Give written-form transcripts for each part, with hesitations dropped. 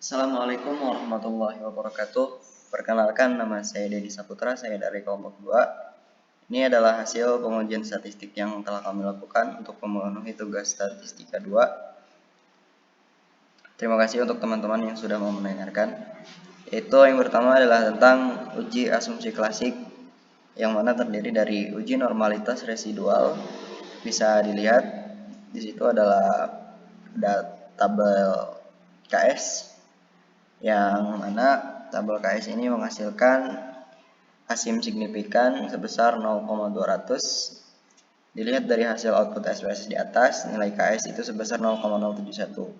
Assalamualaikum warahmatullahi wabarakatuh. Perkenalkan, nama saya Dedi Saputra, saya dari kelompok 2. Ini adalah hasil pengujian statistik yang telah kami lakukan untuk memenuhi tugas statistika 2. Terima kasih untuk teman-teman yang sudah mau mendengarkan. Yaitu yang pertama adalah tentang uji asumsi klasik, yang mana terdiri dari uji normalitas residual. Bisa dilihat di situ adalah tabel KS, yang mana tabel KS ini menghasilkan asim signifikan sebesar 0,200. Dilihat dari hasil output SPSS di atas, nilai KS itu sebesar 0,071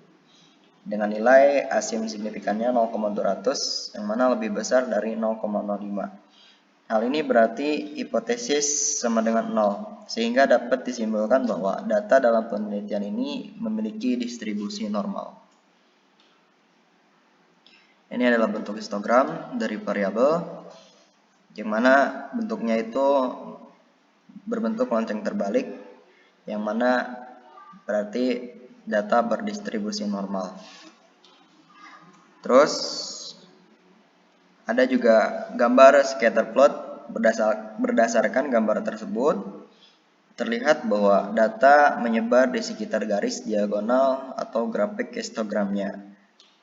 dengan nilai asim signifikannya 0,200, yang mana lebih besar dari 0,05. Hal ini berarti hipotesis sama dengan 0, sehingga dapat disimpulkan bahwa data dalam penelitian ini memiliki distribusi normal. Ini adalah bentuk histogram dari variabel, yang mana bentuknya itu berbentuk lonceng terbalik, yang mana berarti data berdistribusi normal. Terus ada juga gambar scatter plot. Berdasarkan gambar tersebut, terlihat bahwa data menyebar di sekitar garis diagonal atau grafik histogramnya,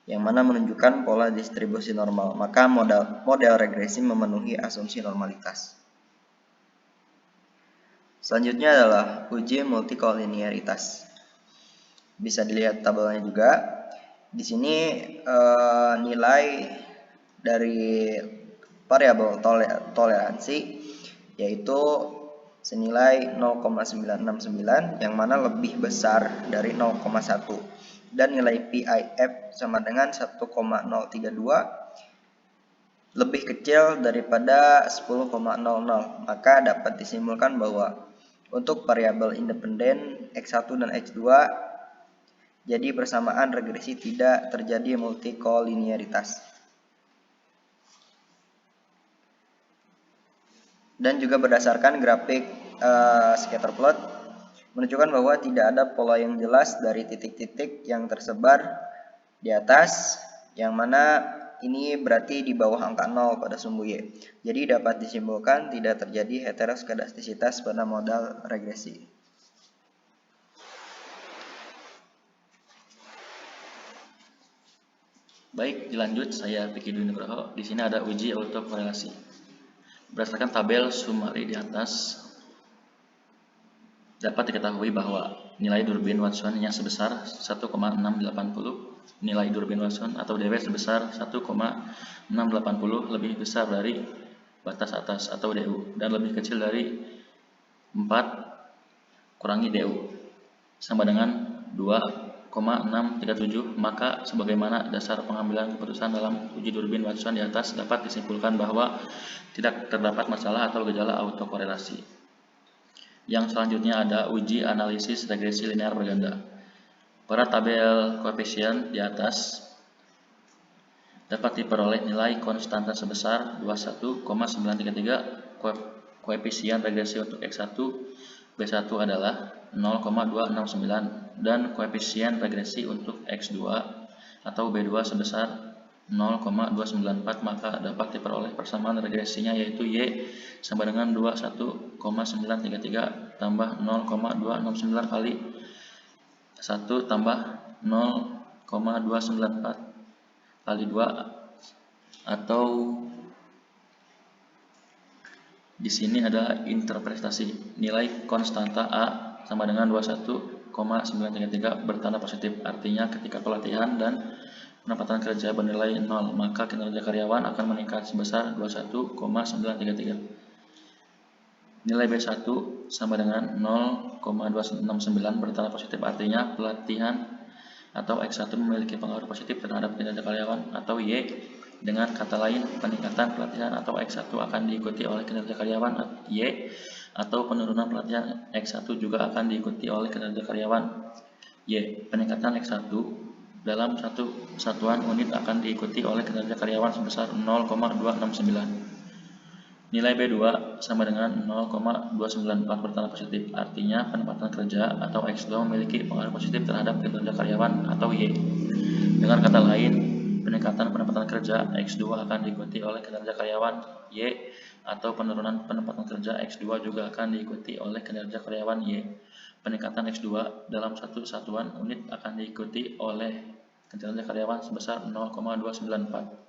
yang mana menunjukkan pola distribusi normal. Maka model regresi memenuhi asumsi normalitas. Selanjutnya adalah uji multikolinearitas. Bisa dilihat tabelnya juga. Di sini nilai dari variabel toleransi yaitu senilai 0,969, yang mana lebih besar dari 0,1, dan nilai PIF sama dengan 1,032 lebih kecil daripada 10,00. Maka dapat disimpulkan bahwa untuk variabel independen X1 dan X2, jadi persamaan regresi tidak terjadi multikolinearitas. Dan juga berdasarkan grafik scatter plot menunjukkan bahwa tidak ada pola yang jelas dari titik-titik yang tersebar di atas, yang mana ini berarti di bawah angka 0 pada sumbu Y. Jadi dapat disimpulkan tidak terjadi heteroskedastisitas pada modal regresi. Baik, dilanjut. Saya Piki Dwi Nugroho. Di sini ada uji autokorelasi. Berdasarkan tabel summary di atas, dapat diketahui bahwa nilai Durbin Watson yang sebesar 1,680, nilai Durbin Watson atau DW sebesar 1,680 lebih besar dari batas atas atau DU dan lebih kecil dari 4 kurangi DU sama dengan 2,637. Maka sebagaimana dasar pengambilan keputusan dalam uji Durbin Watson di atas, dapat disimpulkan bahwa tidak terdapat masalah atau gejala autokorelasi. Yang selanjutnya ada uji analisis regresi linear berganda. Pada tabel koefisien di atas dapat diperoleh nilai konstanta sebesar 21,933. Koefisien regresi untuk X1 B1 adalah 0,269 dan koefisien regresi untuk X2 atau B2 sebesar 0,294. Maka dapat diperoleh persamaan regresinya yaitu Y sama dengan 21,933 tambah 0,269 kali 1 tambah 0,294 kali 2, atau di sini ada interpretasi nilai konstanta A sama dengan 21,933 bertanda positif. Artinya ketika pelatihan dan pendapatan kerja bernilai 0, maka kinerja karyawan akan meningkat sebesar 21,933. Nilai B1 sama dengan 0,269 bertanda positif. Artinya pelatihan atau X1 memiliki pengaruh positif terhadap kinerja karyawan atau Y. Dengan kata lain, peningkatan pelatihan atau X1 akan diikuti oleh kinerja karyawan Y, atau penurunan pelatihan X1 juga akan diikuti oleh kinerja karyawan Y. Peningkatan X1 dalam satu satuan unit akan diikuti oleh kinerja karyawan sebesar 0,269. Nilai B2 sama dengan 0,294 bertanda positif. Artinya penempatan kerja atau X2 memiliki pengaruh positif terhadap kinerja karyawan atau Y. Dengan kata lain, peningkatan pendapatan kerja X2 akan diikuti oleh kinerja karyawan Y, atau penurunan pendapatan kerja X2 juga akan diikuti oleh kinerja karyawan Y. Peningkatan X2 dalam satu satuan unit akan diikuti oleh kinerja karyawan sebesar 0,294.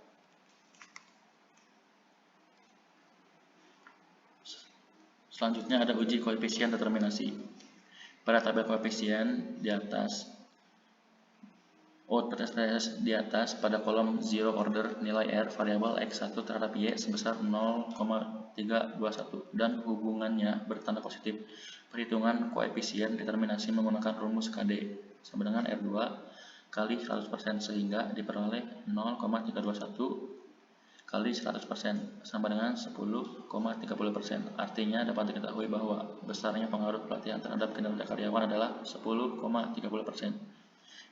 Selanjutnya ada uji koefisien determinasi. Pada tabel koefisien di atas, output SPSS di atas, pada kolom zero order nilai R variabel X1 terhadap Y sebesar 0,321 dan hubungannya bertanda positif. Perhitungan koefisien determinasi menggunakan rumus KD sama dengan R2 kali 100% sehingga diperoleh 0,321 kali 100% sama dengan 10,30%. Artinya dapat diketahui bahwa besarnya pengaruh pelatihan terhadap kinerja karyawan adalah 10,30%.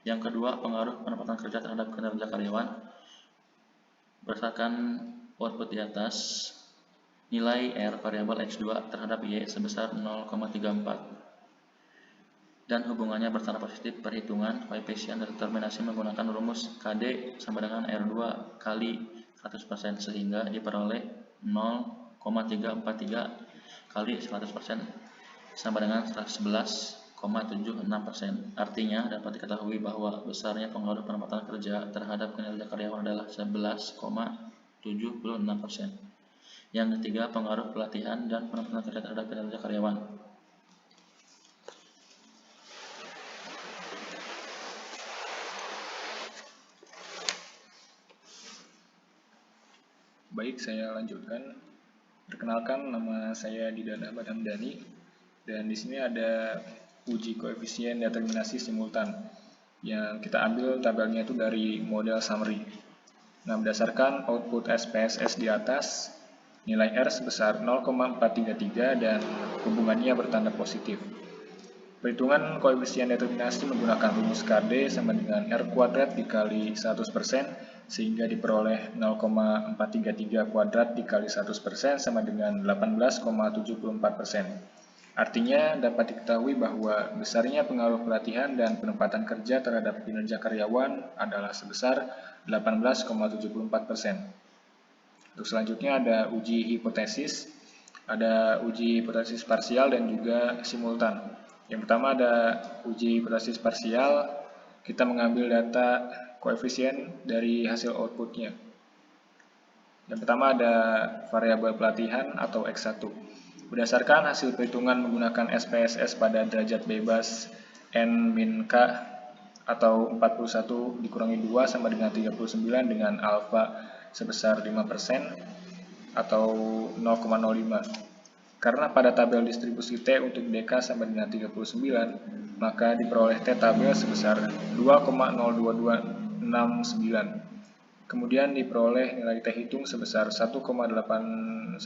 Yang kedua, pengaruh pendapatan kerja terhadap kinerja karyawan. Berdasarkan output di atas, nilai R variabel X2 terhadap Y sebesar 0,34 dan hubungannya bertanda positif. Perhitungan koefisien determinasi menggunakan rumus KD sama dengan R2 kali 100% sehingga diperoleh 0,343 kali 100% sama dengan 111,76%. Artinya dapat diketahui bahwa besarnya pengaruh pendapatan kerja terhadap kinerja karyawan adalah 11,76%. Yang ketiga, pengaruh pelatihan dan pendapatan kerja terhadap kinerja karyawan. Baik, saya lanjutkan. Perkenalkan, nama saya Didana Badhamdani dan di sini ada uji koefisien determinasi simultan yang kita ambil tabelnya itu dari model summary. Nah, berdasarkan output SPSS di atas, nilai R sebesar 0,433 dan hubungannya bertanda positif. Perhitungan koefisien determinasi menggunakan rumus KD sama dengan R kuadrat dikali 100% sehingga diperoleh 0,433 kuadrat dikali 100% sama dengan 18,74%. Artinya dapat diketahui bahwa besarnya pengaruh pelatihan dan penempatan kerja terhadap kinerja karyawan adalah sebesar 18,74%. Untuk selanjutnya ada uji hipotesis, ada uji hipotesis parsial dan juga simultan. Yang pertama ada uji hipotesis parsial, kita mengambil data koefisien dari hasil outputnya. Yang pertama ada variabel pelatihan atau X1. Berdasarkan hasil perhitungan menggunakan SPSS pada derajat bebas N-K atau 41 dikurangi 2 sama dengan 39 dengan alfa sebesar 5% atau 0,05. Karena pada tabel distribusi T untuk DK sama dengan 39, maka diperoleh T tabel sebesar 2,02269. Kemudian diperoleh nilai T hitung sebesar 1,810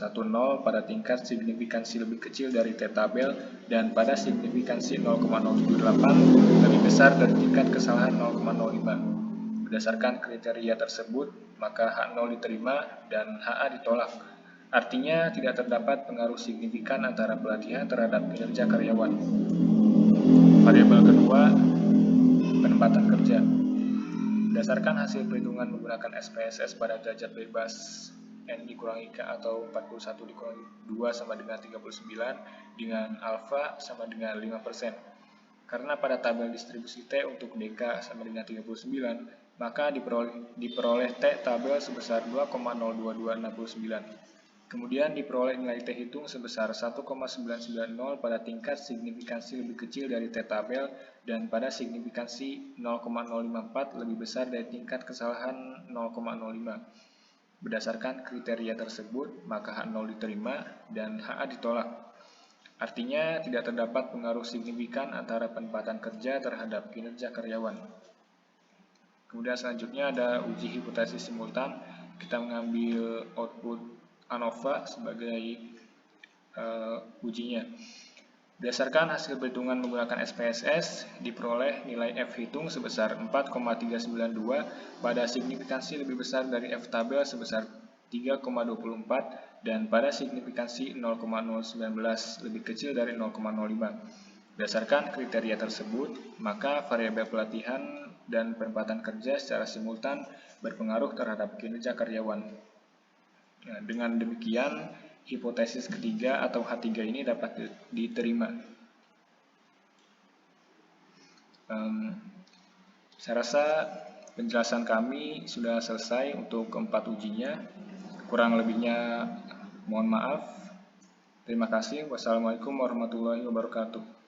pada tingkat signifikansi lebih kecil dari T tabel dan pada signifikansi 0,078 lebih besar dari tingkat kesalahan 0,05. Berdasarkan kriteria tersebut, maka H0 diterima dan HA ditolak. Artinya tidak terdapat pengaruh signifikan antara pelatihan terhadap kinerja karyawan. Variabel kedua, penempatan kerja. Berdasarkan hasil perhitungan menggunakan SPSS pada derajat bebas N dikurangi K atau 41 dikurangi 2 sama dengan 39 dengan alfa sama dengan 5%. Karena pada tabel distribusi T untuk DK sama dengan 39, maka diperoleh T tabel sebesar 2,02269. Kemudian diperoleh nilai T hitung sebesar 1,990 pada tingkat signifikansi lebih kecil dari T tabel dan pada signifikansi 0,054 lebih besar dari tingkat kesalahan 0,05. Berdasarkan kriteria tersebut, maka H0 diterima dan HA ditolak. Artinya tidak terdapat pengaruh signifikan antara penempatan kerja terhadap kinerja karyawan. Kemudian selanjutnya ada uji hipotesis simultan. Kita mengambil output ANOVA sebagai ujinya. Berdasarkan hasil perhitungan menggunakan SPSS, diperoleh nilai F hitung sebesar 4,392 pada signifikansi lebih besar dari F tabel sebesar 3,24 dan pada signifikansi 0,019 lebih kecil dari 0,05. Berdasarkan kriteria tersebut, maka variabel pelatihan dan penempatan kerja secara simultan berpengaruh terhadap kinerja karyawan. Nah, dengan demikian, hipotesis ketiga atau H3 ini dapat diterima. Saya rasa penjelasan kami sudah selesai untuk keempat ujinya. Kurang lebihnya mohon maaf. Terima kasih. Wassalamualaikum warahmatullahi wabarakatuh.